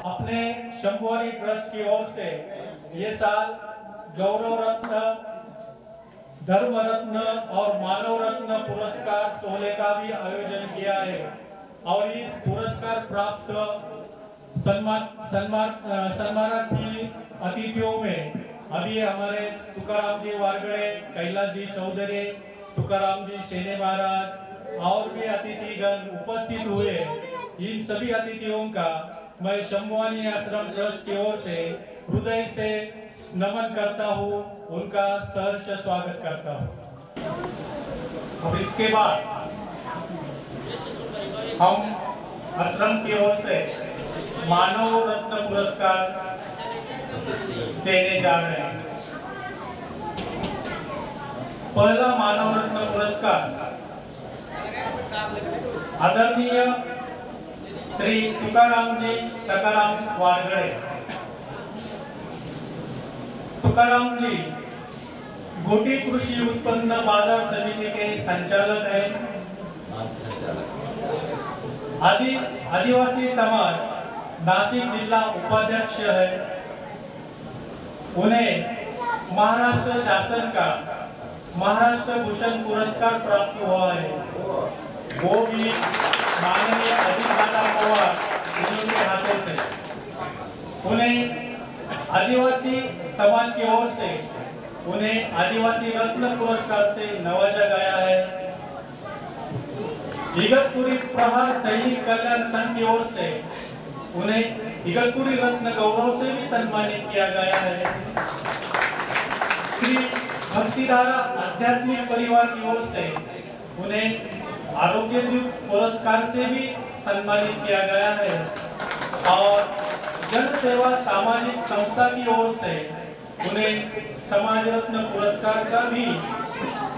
अपने शंभुवानी ट्रस्ट की ओर से ये साल गौरव रत्न, धर्म रत्न और मानव रत्न पुरस्कार सोहले का भी आयोजन किया है और इस पुरस्कार प्राप्त सम्मानार्थी अतिथियों में अभी हमारे तुकाराम जी वारगड़े, कैलाश जी चौधरी, तुकाराम जी शेने महाराज और भी अतिथिगण उपस्थित हुए। इन सभी अतिथियों का मैं शंभुवानी आश्रम ट्रस्ट की ओर से हृदय से नमन करता हूँ, उनका सहर्ष स्वागत करता हूँ। अब इसके बाद हम आश्रम की ओर से मानव रत्न पुरस्कार देने जा रहे हैं। पहला मानव रत्न पुरस्कार आदरणीय श्री तुकाराम जी सकाराम वारगड़े। तुकाराम जी गोटी कृषि उत्पन्न बाजार समिति के संचालक हैं। आदिवासी समाज नासिक जिला उपाध्यक्ष है। उन्हें महाराष्ट्र शासन का महाराष्ट्र भूषण पुरस्कार प्राप्त हुआ है, वो भी माननीय अजितदादा पवार उनके हाथों से। उन्हें आदिवासी समाज की ओर से उन्हें आदिवासी रत्न पुरस्कार से नवाजा गया है। इगतपुरी प्रहार सैनिक कल्याण संघ की ओर से उन्हें इगतपुरी रत्न गौरव से भी सम्मानित किया गया है। श्री भक्तिधारा आध्यात्मिक परिवार की ओर से उन्हें आरोग्य दूत पुरस्कार से भी सम्मानित किया गया है और जन सेवा सामाजिक संस्था की ओर से उन्हें समाज रत्न पुरस्कार का भी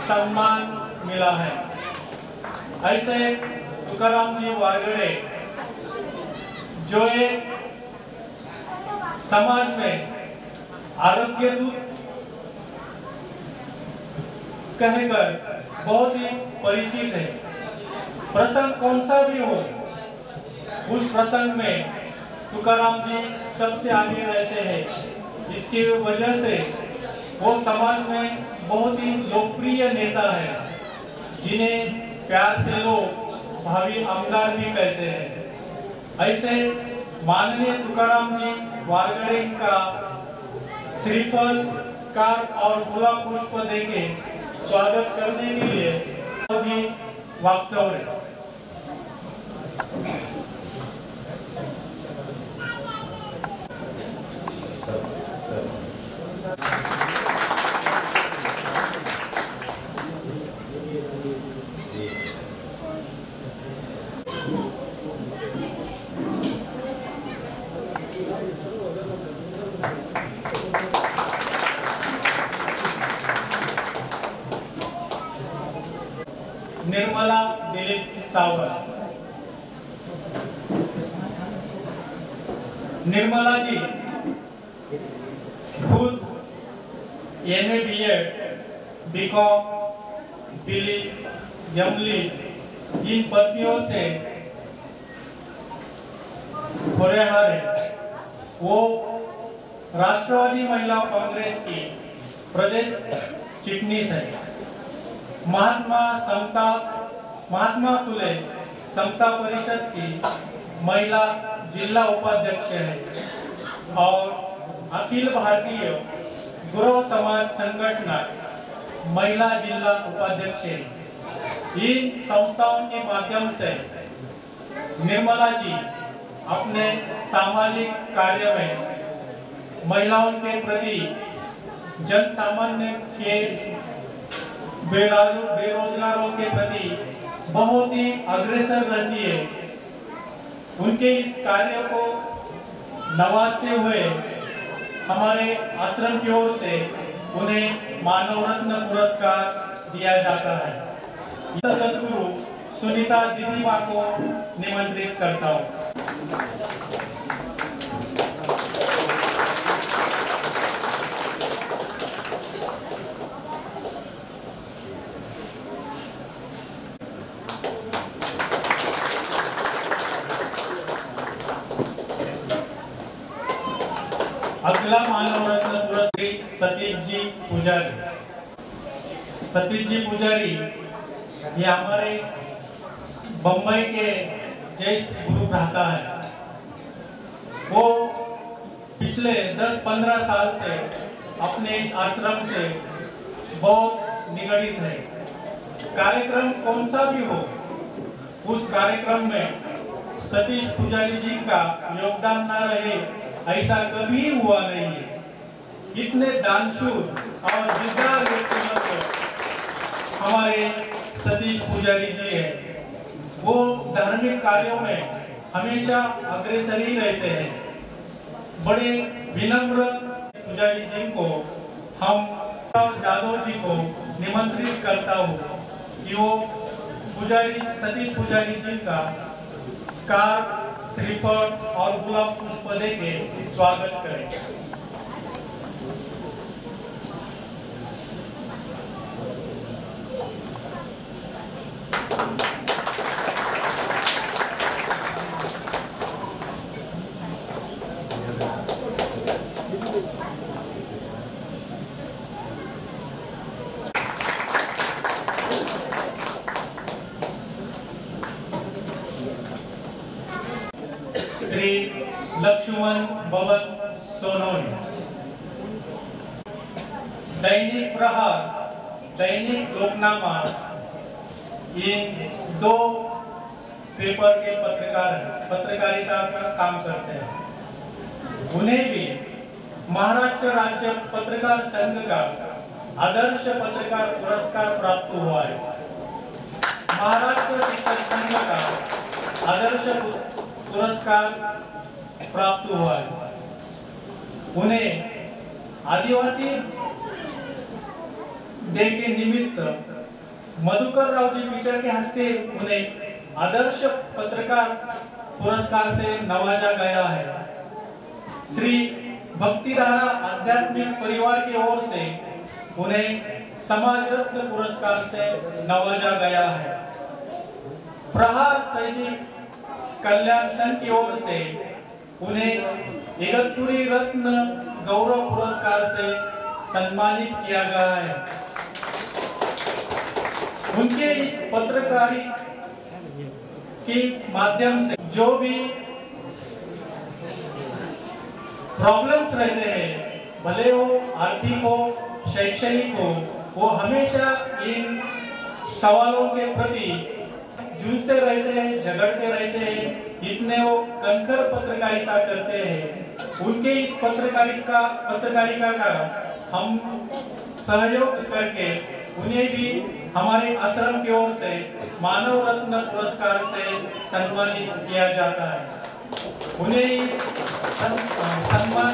सम्मान मिला है। ऐसे तुकाराम जी वारगड़े जो एक समाज में आरोग्य दूत कहकर बहुत ही परिचित है। प्रसंग कौन सा भी हो, उस प्रसंग में तुकाराम जी सबसे आगे रहते हैं। इसकी वजह से वो समाज में बहुत ही लोकप्रिय नेता है, जिन्हें प्यार से लोग भावी आमदार भी कहते हैं। ऐसे माननीय तुकाराम जी वारगड़े का श्रीफल, स्कार्फ और गुलाब पुष्प देके स्वागत करने के लिए जी वाकचौरे। निर्मला दिलीप सावंत। निर्मला जी खुद MA BEd, BCom, BLE, MLE इन पदवियों से होरेहार है। वो राष्ट्रवादी महिला कांग्रेस की प्रदेश चिटनीस है। महात्मा फुले समता परिषद की महिला जिला उपाध्यक्ष है और अखिल भारतीय गुरु समाज संगठन महिला जिला उपाध्यक्ष है। इन संस्थाओं के माध्यम से निर्मला जी अपने सामाजिक कार्य में महिलाओं के प्रति, जन सामान्य के बेरोजगारों के प्रति बहुत ही अग्रसर रहती है। उनके इस कार्य को नवाजते हुए हमारे आश्रम की ओर से उन्हें मानव रत्न पुरस्कार दिया जाता है। सदगुरु सुनीता दीदी माँ को निमंत्रित करता हूँ। अगला मानव रत्न पुरस्कार सतीश जी पुजारी। सतीश जी पुजारी ये हमारे बम्बई के ज्येष्ठ गुरु भ्राता है। वो पिछले 10-15 साल से अपने आश्रम से बहुत निगड़ित है। कार्यक्रम कौन सा भी हो, उस कार्यक्रम में सतीश पुजारी जी का योगदान न रहे ऐसा कभी हुआ नहीं है। इतने दानशूर और दिलदार व्यक्तित्व हमारे सतीश पुजारी जी है। वो धार्मिक कार्यों में हमेशा अग्रसर ही रहते हैं। बड़े विनम्र पुजारी जी को हम यादव जी को निमंत्रित करता हूँ कि वो पुजारी सतीश पुजारी जी का स्कार्फ, श्रीफल और गुलाब पुष्प दे के स्वागत करें। श्री लक्ष्मण बबन सोनोनी। दैनिक प्रहार, दैनिक लोकनामा, इन 2 पेपर के पत्रकारिता का काम करते हैं। उन्हें भी महाराष्ट्र राज्य पत्रकार संघ का आदर्श पत्रकार पुरस्कार प्राप्त हुआ है। महाराष्ट्र शिक्षक संघ का आदर्श पुरस्कार प्राप्त हुआ है। उन्हें आदिवासी डे के निमित्त मधुकर राव जी पिचड़ के हस्ते उन्हें आदर्श पत्रकार पुरस्कार से नवाजा गया है। श्री भक्तिधारा आध्यात्मिक परिवार की ओर से उन्हें समाज रत्न पुरस्कार से नवाजा गया है। प्रहार सैनिक कल्याण संघ की ओर से उन्हें इगतपुरी रत्न गौरव पुरस्कार से सम्मानित किया गया है। उनके इस पत्रकारिता के माध्यम से जो भी प्रॉब्लम्स रहते हैं, भले वो आर्थिक हो, शैक्षणिक हो, वो हमेशा इन सवालों के प्रति जूझते रहते हैं, झगड़ते रहते हैं। इतने वो कणखर पत्रकारिता करते हैं। उनके इस पत्रकारिता का हम सहयोग करके उन्हें भी हमारे आश्रम की ओर से मानव रत्न पुरस्कार से सम्मानित किया जाता है। उन्हें सम्मान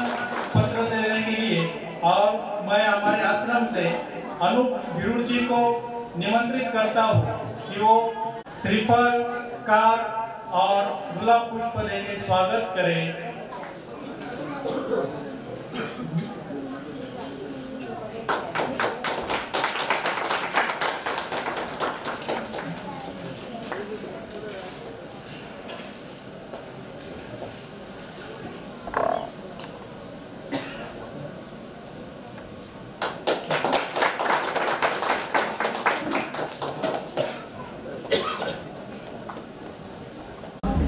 पत्र देने के लिए और मैं हमारे आश्रम से अनूप भिरुड़ जी को निमंत्रित करता हूँ कि वो श्रीफल, स्कार्फ और गुलाब पुष्प देके स्वागत करें।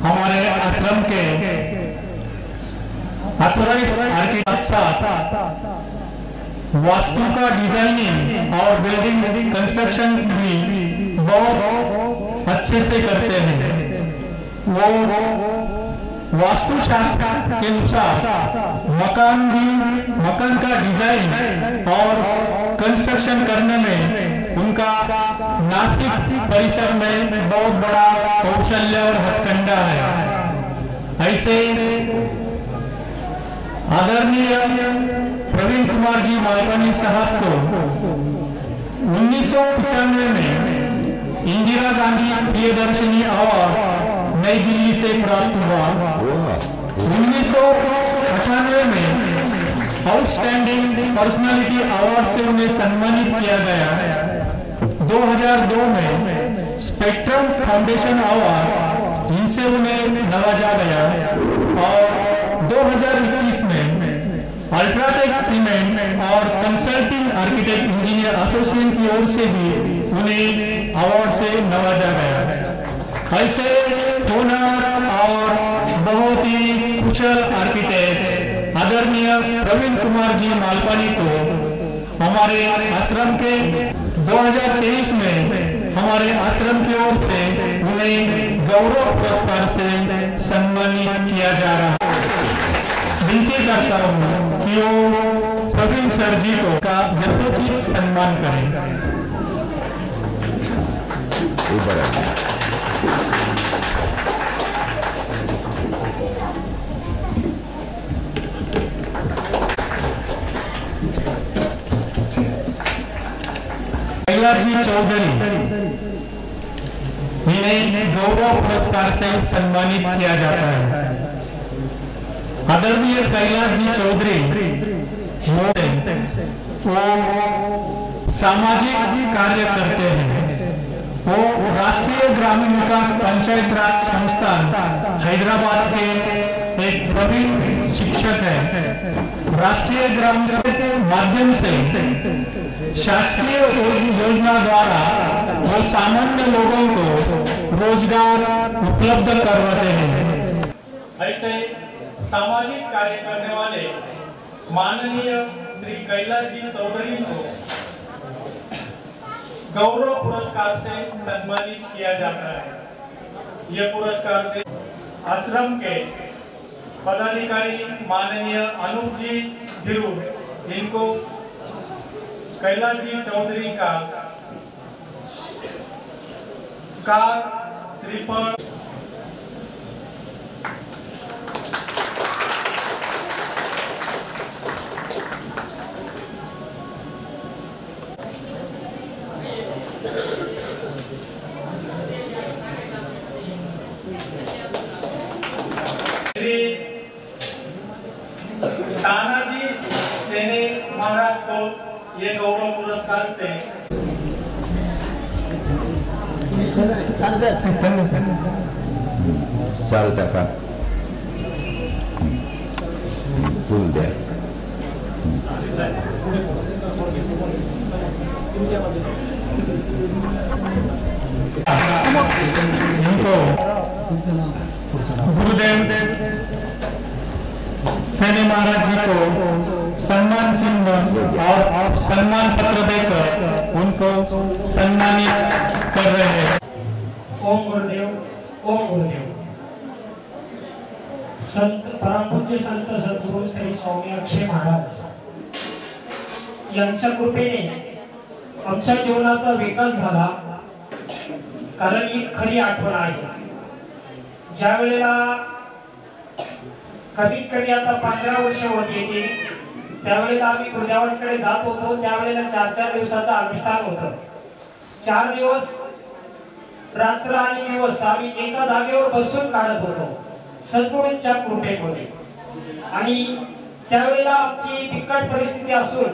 हमारे आश्रम के वास्तु का डिजाइनिंग और बिल्डिंग कंस्ट्रक्शन भी बहुत अच्छे से करते हैं। वो वास्तु शास्त्र के अनुसार मकान का डिजाइन और कंस्ट्रक्शन करने में उनका नासिक परिसर में बहुत बड़ा कौशल्य और हथकंडा है। ऐसे आदरणीय प्रवीण कुमार जी मालवानी साहब को 1995 में इंदिरा गांधी प्रियदर्शनी अवार्ड नई दिल्ली से प्राप्त हुआ। 1998 में आउटस्टैंडिंग पर्सनालिटी अवार्ड से उन्हें सम्मानित किया गया। 2002 में स्पेक्ट्रम फाउंडेशन अवार्ड इनसे उन्हें नवाजा गया और 2021 में अल्ट्राटेक सीमेंट और कंसल्टिंग आर्किटेक्ट इंजीनियर एसोसिएशन की ओर से भी उन्हें अवार्ड से नवाजा गया। ऐसे हुनर और बहुत ही कुशल आर्किटेक्ट आदरणीय प्रवीण कुमार जी मालपानी को हमारे आश्रम के 2023 में हमारे आश्रम की ओर से उन्हें गौरव पुरस्कार से सम्मानित किया जा रहा है। विनती करता हूँ कि वो प्रवीण सर जी को का यथोचित सम्मान करें। कैलाश जी चौधरी इन्हें गौरव पुरस्कार से सम्मानित किया जाता है। आदरणीय कैलाश जी चौधरी वो सामाजिक कार्य करते हैं। वो राष्ट्रीय ग्रामीण विकास पंचायत राज संस्थान हैदराबाद के एक प्रवीण शिक्षक है। राष्ट्रीय ग्राम के माध्यम से शासकीय योजना द्वारा वो सामान्य लोगों को रोजगार उपलब्ध करवाते हैं। ऐसे सामाजिक कार्य करने वाले माननीय श्री कैलाश जी चौधरी को गौरव पुरस्कार से सम्मानित किया जाता है। यह पुरस्कार आश्रम के पदाधिकारी माननीय अनूप जी धिरुर इनको कैलाश जी चौधरी का श्रीफल तानाजी सेने महाराज को ये गौरव पुरस्कार से चालता का फुल द्या। गुरुदेव सेने महाराज जी को सम्मान चिन्ह और सम्मान पत्र देकर उनको सम्मानित कर रहे हैं। ओम गुरुदेव, ओम गुरुदेव। संत परमपूज्य संत सद्गुरु श्री स्वामी अक्षय महाराज यांच्या कृपेने आमच्या जीवनाचा विकास झाला। कारण ही खरी आठवण आहे। ज्या वेळेला कमीत कमी आता 15 वर्ष होती त्यावेळेला आम्ही गुरुदेवांकडे जात होतो। त्यावेळेला 4-4 दिवसाचा अनुष्ठान होतं। 4 दिवस रात्र आणि दिवस आम्ही एका जागेवर बसून काढत होतो सद्गुरूंच्या कृपेमुळे। आणि त्यावेळेला आमची बिकट परिस्थिती असून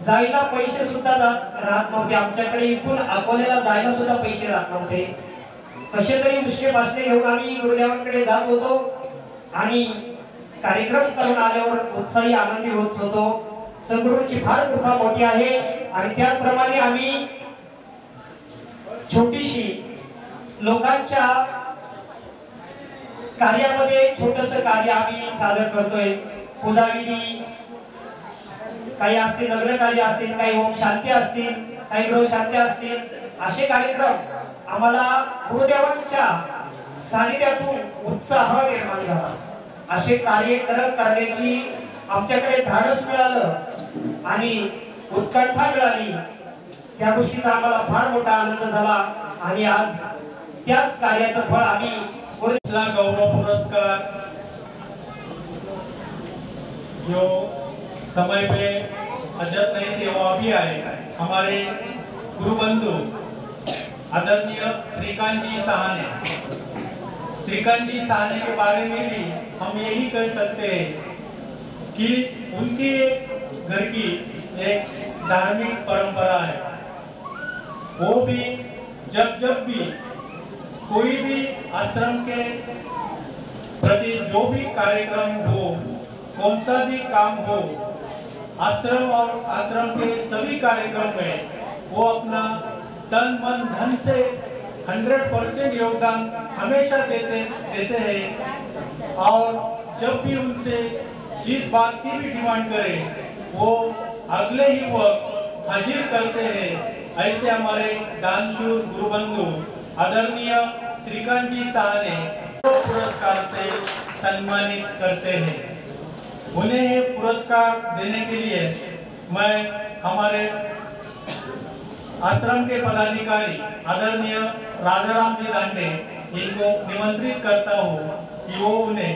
जायला पैसे सुद्धा राहत नव्हते। आमच्याकडे इथून अकोल्याला जायला सुद्धा पैसे राहत नव्हते। कसे तरी मुश्किल भाषणे घेऊन आम्ही गुरुदेवांकडे जात होतो आणि कार्यक्रम करून आल्यावर उत्साही आनंदी होत होतो। सद्गुरूंची फार कृपा मोठी आहे। आणि त्याप्रमाणे आम्ही छोटीशी लोकांच्या कार्यामध्ये छोटस कार्य आम्ही सादर करतोय। पूजाविधी काही असतील, लग्न कार्य असतील, काही ओम शांती असतील, काही गृह शांती असतील, असे कार्यक्रम आम्हाला गुरुदेवांच्या सानिध्यातून उत्साह निर्माण झाला। असे कार्यक्रम करण्याची आमच्याकडे धाडस मिळालं आणि उत्कंठा मिळाली। त्या गोष्टीचा आम्हाला फार मोठा आनंद झाला। आणि आज त्याच कार्याचं फळ आम्ही गौरव पुरस्कार जो समय पे अजत नहीं थे वो अभी आए। हमारे गुरुबंधु आदरणीय श्रीकांत जी सहाने के बारे में भी हम यही कह सकते हैं कि उनकी घर की एक धार्मिक परंपरा है। वो भी जब भी कोई भी आश्रम के प्रति जो भी कार्यक्रम हो कौन सा भी काम हो, आश्रम और आश्रम के सभी कार्यक्रम में वो अपना तन मन धन से 100% योगदान हमेशा देते हैं। और जब भी उनसे जिस बात की भी डिमांड करें वो अगले ही वक्त हाजिर करते हैं। ऐसे हमारे दानशूर गुरुबंधु आदरणीय श्रीकांत जी शाह ने पुरस्कार से सम्मानित करते हैं। उन्हें पुरस्कार देने के लिए मैं हमारे आश्रम के पदाधिकारी आदरणीय राजाराम जी दांडे इनको निमंत्रित करता हूँ कि वो उन्हें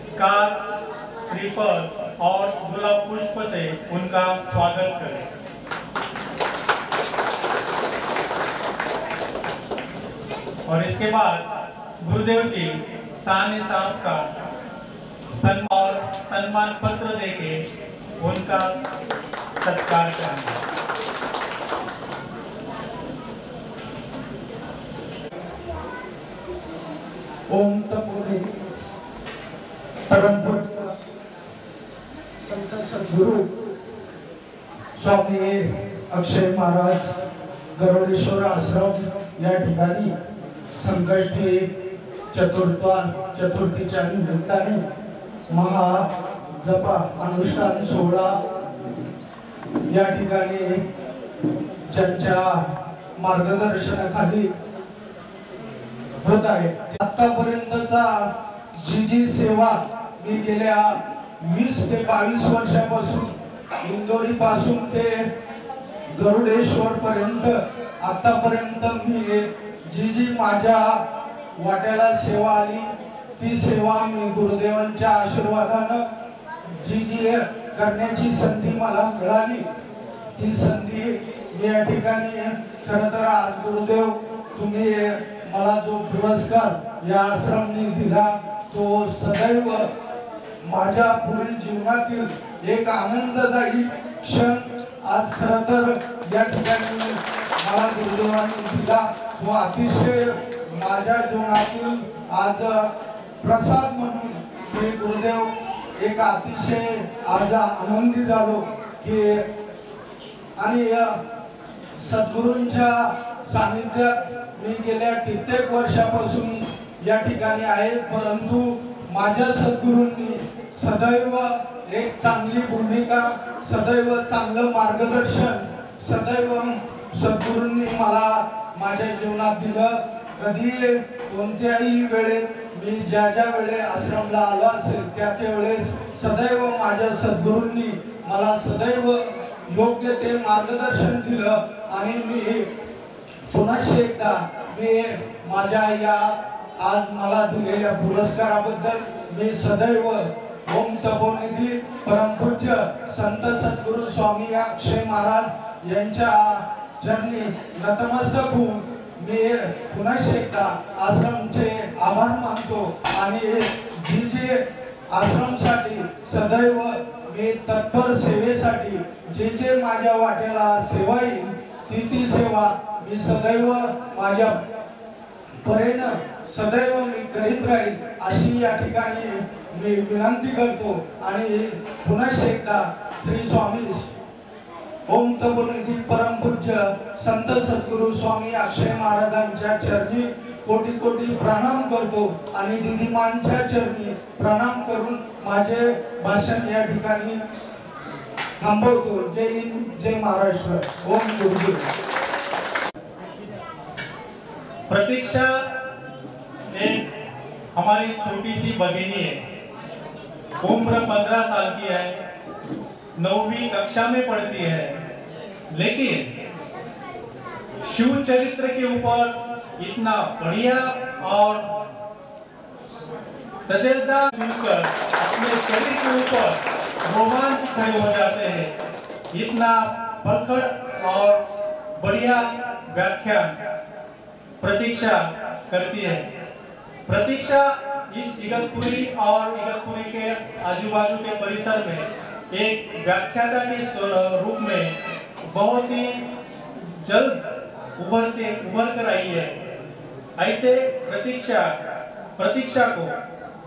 स्कार, श्रीफल और गुलाब पुष्प से उनका स्वागत करें। और इसके बाद गुरुदेव जी साने साहब का सम्मान पत्र देके उनका सत्कार करेंगे। ओम तपोधि परम पूज्य संत सद्गुरु स्वामी अक्षय महाराज गरुडेश्वर आश्रम या ठिकाणी संकष्टी चतुर्थीच्या निमित्ताने महाजपा अनुष्ठान सोहळा या ठिकाणी ज्यांच्या मार्गदर्शनाखाली होत आहे। आतापर्यंतचा जी सेवा मी गेल्या 20 ते 22 वर्षापासून इंदोरी पासून ते गरुडेश्वर पर्यंत आतापर्यंत मी जी माझ्या वाट्याला सेवा आली ती सेवा मी गुरुदेवांच्या आशीर्वादाने जी करण्याची संधी मला मिळाली ती संधी मी या ठिकाणी खरं तर आज गुरुदेव तुम्ही मला जो पुरस्कार या आश्रमने दिला तो सदैव माझ्या पुढील जीवनातील एक आनंददायी क्षण आज खरं तर या ठिकाणी मला गुरुदेवांनी दिला तो अतिशय माझ्या जीवनातील आज प्रसाद म्हणून मी गुरुदेव एक अतिशय आज आनंदी झालो की आणि सद्गुरूंच्या सानिध्यात मी गेल्या कित्येक वर्षापासून या ठिकाणी आहे। परंतु माझ्या सद्गुरूंनी सदैव एक चांगली भूमिका, सदैव चांगलं मार्गदर्शन सदैव सद्गुरूंनी मला माझ्या जीवनात दिलं। कधी कोणत्याही वेळेत मी ज्या वेळे आश्रमला आलो असेल त्या वेळेस सदैव माझ्या सद्गुरूंनी मला सदैव योग्य ते मार्गदर्शन दिलं आणि मी पुन्हा एकदा मी माझ्या या आज मला दिलेल्या पुरस्काराबद्दल मी सदैव ओम तपोनिधी परमपूज्य संत सद्गुरु स्वामी अक्षय महाराज यांच्या चरणी नतमस्तक होऊन मी पुन्हा एकदा आश्रमचे आभार मानतो आणि जी आश्रमसाठी सदैव मी तत्पर सेवेसाठी जे माझ्या वाट्याला सेवा येईल ती सेवा मी सदैव माझ्या परीने सदैव मी करीत राहील अशी या ठिकाणी मी विनंती करतो। आणि पुन्हा एकदा श्री स्वामी ओम तपोनिधी परमपूज्य संत सद्गुरु स्वामी अक्षय महाराजांच्या चरणी कोटी कोटी प्रणाम करतो आणि दिदीमांच्या चरणी प्रणाम करून माझे भाषण या ठिकाणी थांबवतो। जय हिंद, जय महाराष्ट्र, ओम गुरुदेव। प्रतीक्षा एक हमारी छोटी सी भगिनी है, उम्र 15 साल की है, 9वीं कक्षा में पढ़ती है, लेकिन शिव चरित्र के ऊपर इतना बढ़िया और तजर्बा सुनकर अपने शरीर के ऊपर रोमांच खड़े हो जाते हैं। इतना प्रखर और बढ़िया व्याख्यान प्रतीक्षा करती है। प्रतीक्षा इस इगतपुरी और इगतपुरी के आजू बाजू के परिसर में एक व्याख्याता के रूप में बहुत ही जल्द उभर कर आई है। ऐसे प्रतीक्षा को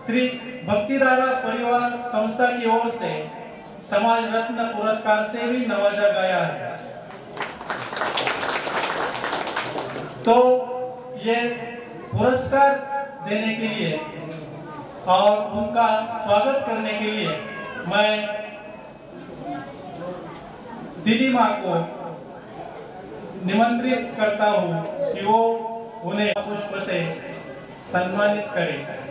श्री भक्तिधारा परिवार संस्था की ओर से समाज रत्न पुरस्कार से भी नवाजा गया है। तो ये पुरस्कार देने के लिए और उनका स्वागत करने के लिए मैं दीदी माँ को निमंत्रित करता हूँ कि वो उन्हें पुष्प से सम्मानित करें।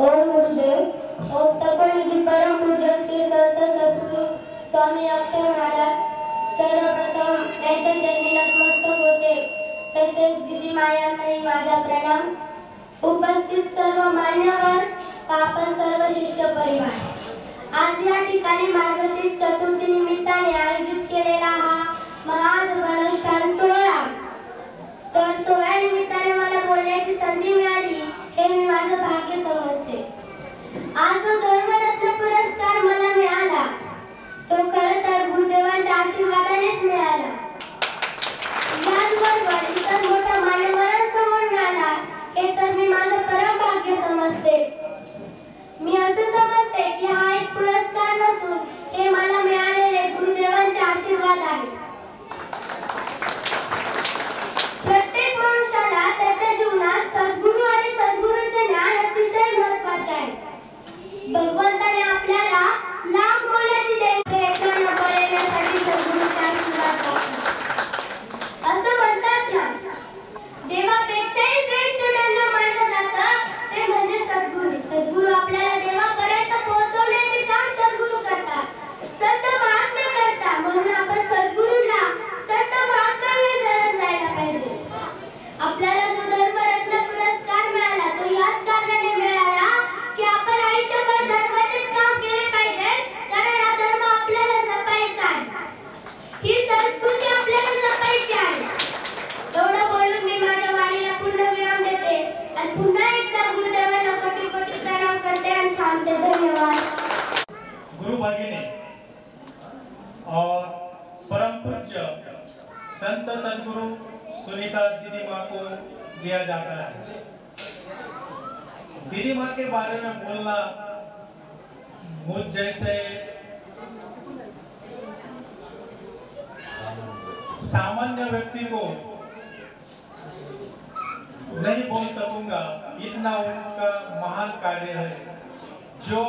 ओम गुरुदेव। ओम तपोनिधि परम पूज्य श्री संत सद्गुरु स्वामी अक्षर महाराज सर्वप्रथम यांच्या चरणी नतमस्तक होते। तसेच दीदी मायांनाही माझा प्रणाम। उपस्थित सर्व मान्यवर व आपण सर्व शिष्य परिवार, आज या ठिकाणी मार्गशीर्ष चतुर्थी निमित्ताने आयोजित केलेला हा महाअनुष्ठान सोहळा, तर सोहळ्या निमित्ताने मला बोलण्याची संधी मिळाली हे मी माझं भाग्य समजते। आज जो धर्मरत्न पुरस्कार मला मिळाला तो खरं तर गुरुदेवांच्या आशीर्वादानेच मिळाला। याचबरोबर इतर मोठ्या मान्यवरांसमोर मिळाला हे तर मी माझं परम भाग्य समजते। मी असं समजते की हा एक पुरस्कार नसून हे मला मिळालेले गुरुदेवांचे आशीर्वाद आहे। प्रत्येक मनुष्याला त्याच्या जीवनात सद्गुरू आणि सद्गुरूंचे ज्ञान अतिशय महत्त्वाचे आहे। भगवंताने आपल्याला लाख मोलाची प्रयत्न न करण्यासाठी सद्गुरूंचे आशीर्वाद दिले। असं म्हणतात ना, देवापेक्षाही श्रेष्ठ ज्यांना मानलं जातं ते म्हणजे सद्गुरू। सद्गुरू आपल्याला देवापर्यंत पोहोचवण्याचे काम सद्गुरू करतात, संत महात्मे करतात। म्हणून आपण सद्गुरूंना संत महात्म्यांना शरण जायला पाहिजे। आपल्याला जो धर्मरत्न पुरस्कार मिळाला तो याच कारणाने मिळाला की आपण आयुष्यभर धर्माचेच काम केले पाहिजे, कारण हा धर्म आपल्याला जपायचा आहे, ही संस्कृती आपल्याला जपायची आहे। एवढं बोलून मी माझ्या वाणीला पूर्ण विराम देते आणि पुन्हा एकदा गुरुदेवांना कोटी कोटी प्रणाम करते आणि थांबते। धन्यवाद। गुरु भगिनी और परम पूज्य संत सद्गुरु सुनीता दीदी माँ को दिया जाता है। दीदी माँ के बारे में बोलना मुझ जैसे सामान्य व्यक्ति को नहीं बोल सकूंगा, इतना उनका महान कार्य है। जो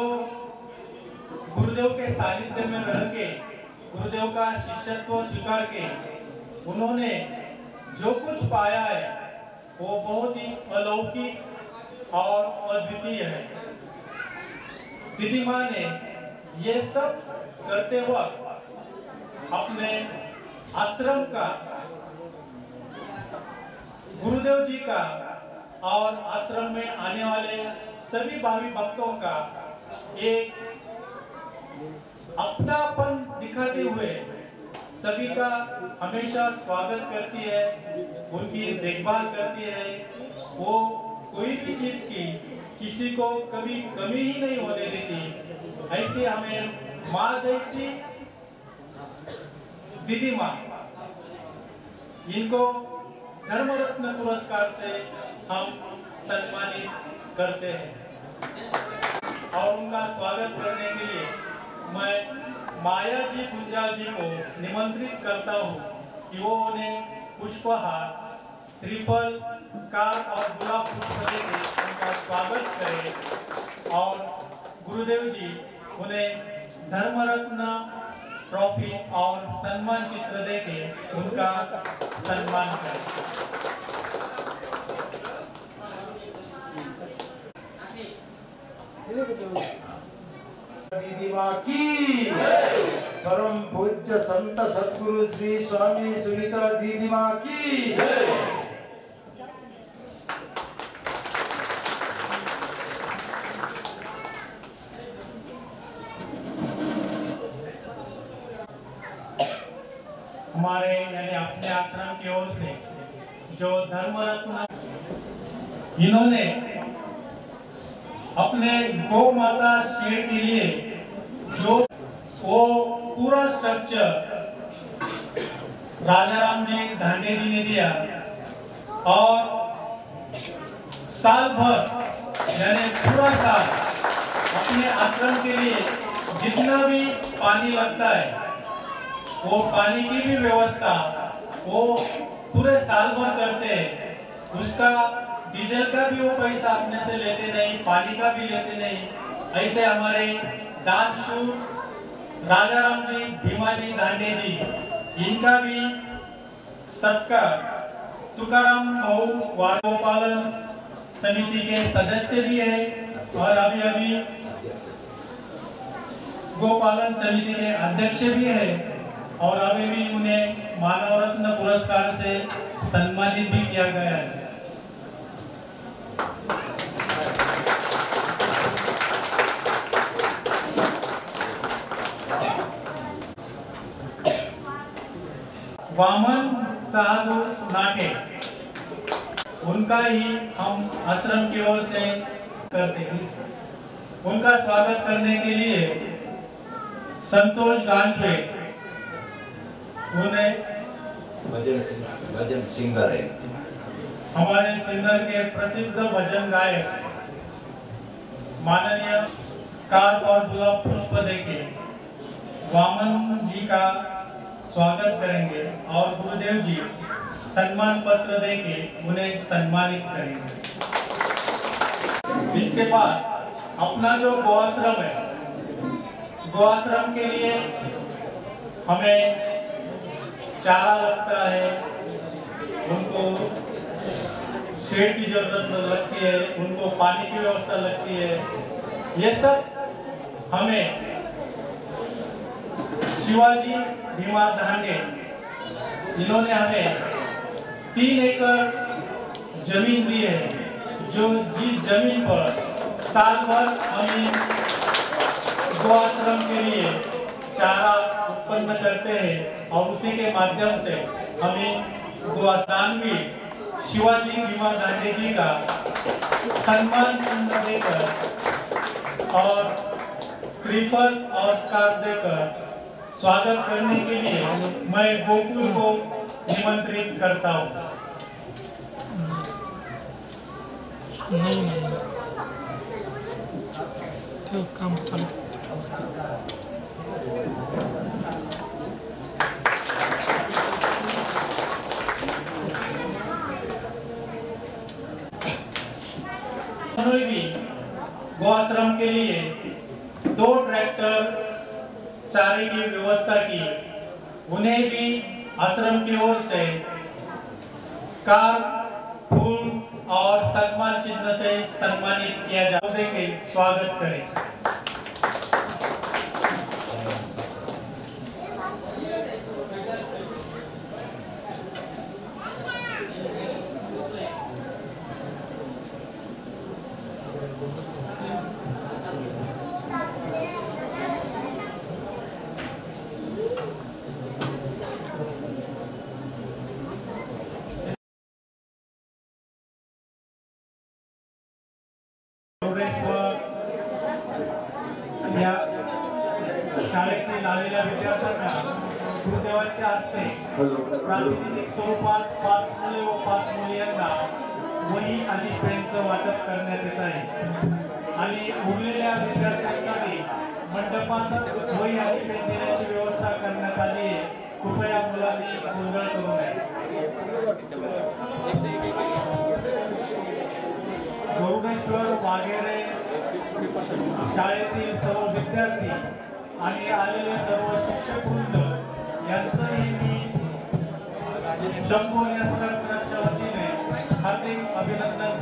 गुरुदेव के सानिध्य में रह के गुरुदेव का शिष्यत्व स्वीकार के उन्होंने जो कुछ पाया है वो बहुत ही अलौकिक और अद्वितीय है। दीदी माँ ने ये सब करते वक्त अपने आश्रम का, गुरुदेव जी का और आश्रम में आने वाले सभी भावी भक्तों का एक अपनापन दिखाते हुए सभी का हमेशा स्वागत करती है, उनकी देखभाल करती है। वो कोई भी चीज की किसी को कभी कमी ही नहीं होने देती। ऐसे हमें माँ जैसी दीदी माँ, इनको धर्मरत्न पुरस्कार से हम सम्मानित करते हैं। और उनका स्वागत करने के लिए मैं माया जी गुंजाल जी को निमंत्रित करता हूँ कि वो उन्हें पुष्पहार, श्रीफल, कार और गुलाब पुष्प देकर उनका स्वागत करें और गुरुदेव जी उन्हें धर्मरत्न ट्रॉफी और सम्मान चित्र देके उनका सम्मान करें। दीदी माँ की परम पूज्य संत सद्गुरु श्री स्वामी सुनीता दीदी माँ की। हमारे यानी अपने आश्रम की ओर से जो धर्म रत्न, इन्होंने अपने गौ माता शेड के लिए जो वो पूरा स्ट्रक्चर राजाराम जी धांडे जी ने दिया और साल भर यानी पूरा साल अपने आश्रम के लिए जितना भी पानी लगता है वो पानी की भी व्यवस्था वो पूरे साल भर करते हैं। उसका डीजल का भी वो पैसा अपने से लेते नहीं, पानी का भी लेते नहीं। ऐसे हमारे दानशूर राजाराम जी, भीमा जी, दांडे जी, इनका भी सबका तुकाराम गोपालन समिति के सदस्य भी है और अभी गोपालन समिति के अध्यक्ष भी है और अभी भी उन्हें मानव रत्न पुरस्कार से सम्मानित भी किया गया है। वामन साधु नाटे उनका ही हम आश्रम की ओर से करते हैं। उनका स्वागत करने के लिए संतोष गांजवे उन्हें भजन सिंगर है, हमारे सिंगर के प्रसिद्ध भजन गायक माननीय कार और गुलाब पुष्प देके वामन जी का स्वागत करेंगे और गुरुदेव जी सम्मान पत्र देके उन्हें सम्मानित करेंगे। इसके बाद अपना जो गोआश्रम है, गोआश्रम के लिए हमें चारा लगता है, उनको शेड की जरूरत लगती है, उनको पानी की व्यवस्था लगती है। ये सब हमें शिवाजी भीमा धांडे इन्होंने हमें 3 एकड़ जमीन दी है, जो जिस जमीन पर साल भर हम गोआश्रम के लिए चारा उत्पन्न करते हैं और उसी के माध्यम से हमें गोआश्रम भी शिवाजी भीमा धांडे जी का सम्मान चिन्ह देकर और श्रीफल और स्कार्फ देकर स्वागत करने के लिए मैं गोकुल को निमंत्रित करता हूँ। काम करो। भी गोआश्रम के लिए 2 ट्रैक्टर चारे की व्यवस्था की, उन्हें भी आश्रम की ओर से स्कार्फ, फूल और सम्मान चिन्ह से सम्मानित किया जाए। स्वागत करें। शाळेतील आलेल्या विद्यार्थ्यांना गुरुदेवांच्या हस्ते प्रातिनिधिक स्वरूपात 5 मुले व 5 मुली यांना वही आणि पेनचं वाटप करण्यात येत आहे आणि उरलेल्या विद्यार्थ्यांसाठी मंडपात वही आणि पेन देण्याची व्यवस्था करण्यात आली आहे। कृपया मुलांनी गोंधळ करू नये। गौरेश्वर वाघेरे शाळेतील सर्व विद्यार्थी आणि आलेले सर्व शिक्षक वृंद यांचंही मी जम्मू या वतीने हार्दिक अभिनंदन